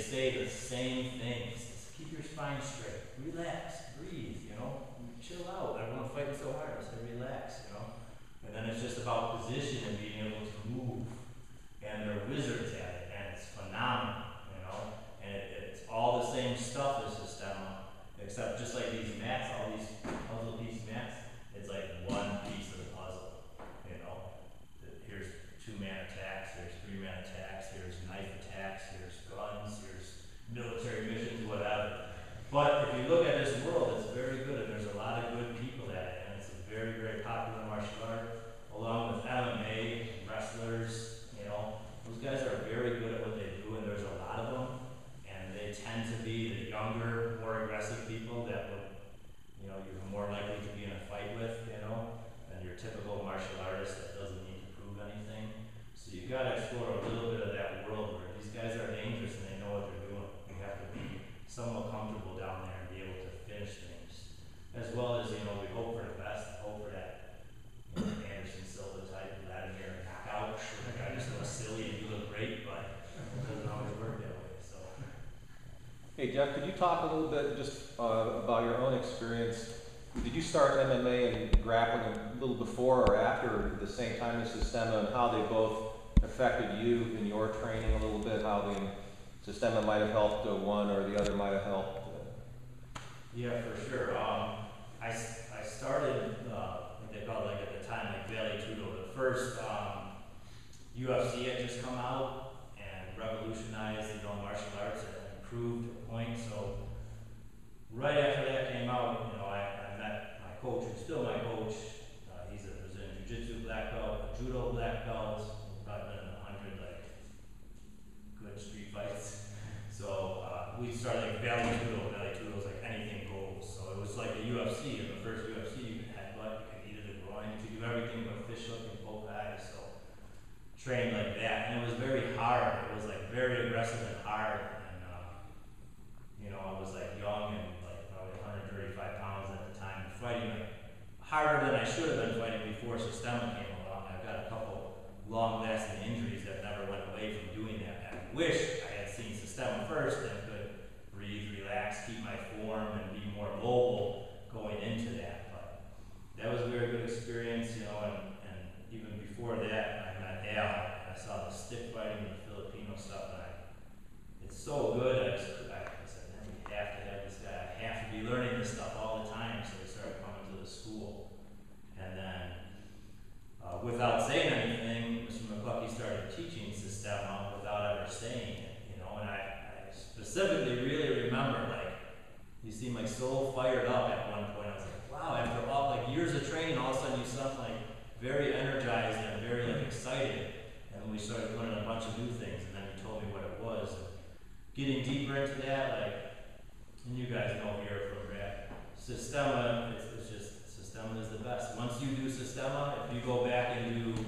say the same things. Just keep your spine straight, relax, breathe, you know, chill out. Everyone's fighting so hard, so relax, you know. And then it's just about position and being able to move. And they're wizards at it, and it's phenomenal, you know. And it's all the same stuff as Systema, except just like these mats, all these puzzle piece mats, it's like one piece of the puzzle, you know. Here's 2-man attacks, here's 3-man attacks, here's knife attacks, here's guns, here's military missions, whatever. But if you look at this world, it's very good, and there's a lot of good people at it, and it's a very, very popular martial art, along with MMA, wrestlers, you know. Those guys are very good at what they do, and there's a lot of them, and they tend to be the younger, more aggressive people that would, you know, you're more likely to be in a fight with, you know, than your typical martial artist that doesn't need to prove anything. So you've got to explore a little bit of that world where these guys are dangerous and they know what they're doing. You have to be somewhat comfortable down there and be able to finish things. As well as, you know, we hope for the best, hope for that, you know, Anderson Silva type, Vladimir knockout. The guy just looks silly and you look great, but it doesn't always work that way. So. Hey Jeff, could you talk a little bit just about your own experience? Did you start MMA and grappling a little before or after the same time as Systema, and how they both affected you in your training a little bit, how the Systema might have helped one or the other might have helped? Yeah, for sure. I started, what they called like at the time, like Valley Tudo. The first UFC had just come out and revolutionized, you know, martial arts and improved a point. So right after that came out, you know, I met my coach, who's still my coach. He's a Brazilian Jiu-Jitsu black belt, a Judo black belt. He's probably been in 100 like good street fights. So we started like Valley Tudo. Valley Tudo was like anything goes. So it was like a UFC. In the first UFC, you could headbutt, you could eat to the groin, you could do everything but fish hook and poke eyes. So trained like that, and it was very hard. It was like very aggressive and hard. And you know, I was like young and like probably 135 pounds at the time, fighting like harder than I should have been fighting before Systema came along. I've got a couple long-lasting injuries that never went away from doing that. I wish I had seen Systema first and could breathe, relax, keep my form, and be more mobile going into that. But that was a very good experience, you know. And even before that, I met Al, and I saw the stick fighting and the Filipino stuff, and it's so good. I said, man, we have to have this guy. I have to be learning this stuff all the time. So we started coming to the school. And then, without saying anything, Mr. McClucky started teaching Systema without ever saying it, you know. And I specifically really remember, like, he seemed like so fired up at one point. I was like, wow, after all, like, years of training, all of a sudden you sound like very energized and very like excited. And then we started learning a bunch of new things, and then he told me what it was. And getting deeper into that, like, and you guys know here from Brad, Systema, it's just, Systema is the best. Once you do Systema, if you go back and do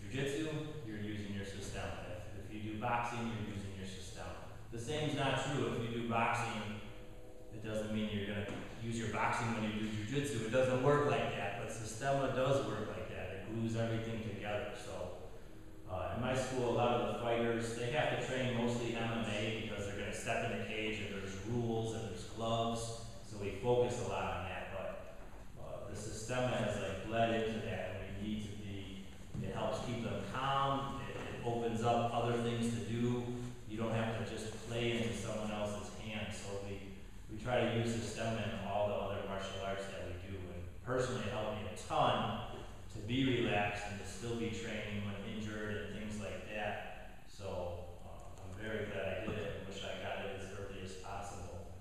Jiu-Jitsu, you're using your Systema. If you do boxing, you're using your Systema. The same's not true. If you do boxing, it doesn't mean you're going to use your boxing when you do Jiu-Jitsu. It doesn't work like that, but Systema does work like that. It glues everything together. So in my school, a lot of the fighters, they have to train mostly MMA because they're going to step in the cage and there's rules and there's gloves. So we focus a lot on that. But the Systema has like bled into that, and we need to be, it helps keep them calm. It opens up other things to do. You don't have to just play into someone else's hands. So we try to use Systema in all the other martial arts that we do. And personally, it helped me a ton to be relaxed and to still be training when injured and things like that. So I'm very glad I did it and wish I got it as early as possible.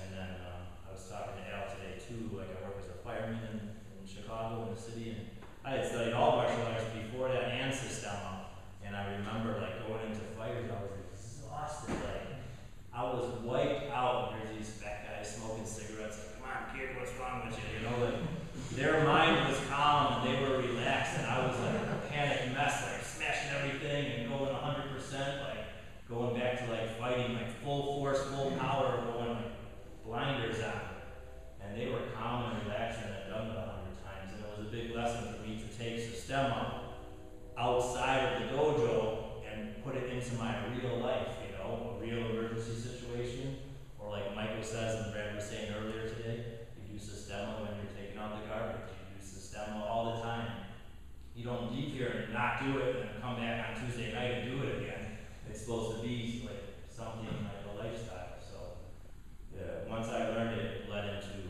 And then I was talking to Al today too, like I work as a fireman in Chicago, in the city, and I had studied all martial arts before that and Systema. And I remember like going into fires, I was exhausted, like I was wiped out. There's these fat guys smoking cigarettes, like, come on kid, what's wrong with you? You know, like their mind was calm and they were relaxed, and I was like a panicked mess, like smashing everything and going 100%, like going back to like fighting, like full force, full power, going like blinders on. And they were calm and relaxed, and I'd done it 100 times. And it was a big lesson for me to take Systema outside of the dojo and put it into my real life, you know. know, a real emergency situation, or like Michael says and Brad was saying earlier today, you do Systema when you're taking out the garbage, you do Systema all the time. You don't leave here and not do it and come back on Tuesday night and do it again. It's supposed to be like something like a lifestyle, so, yeah, once I learned it, it led into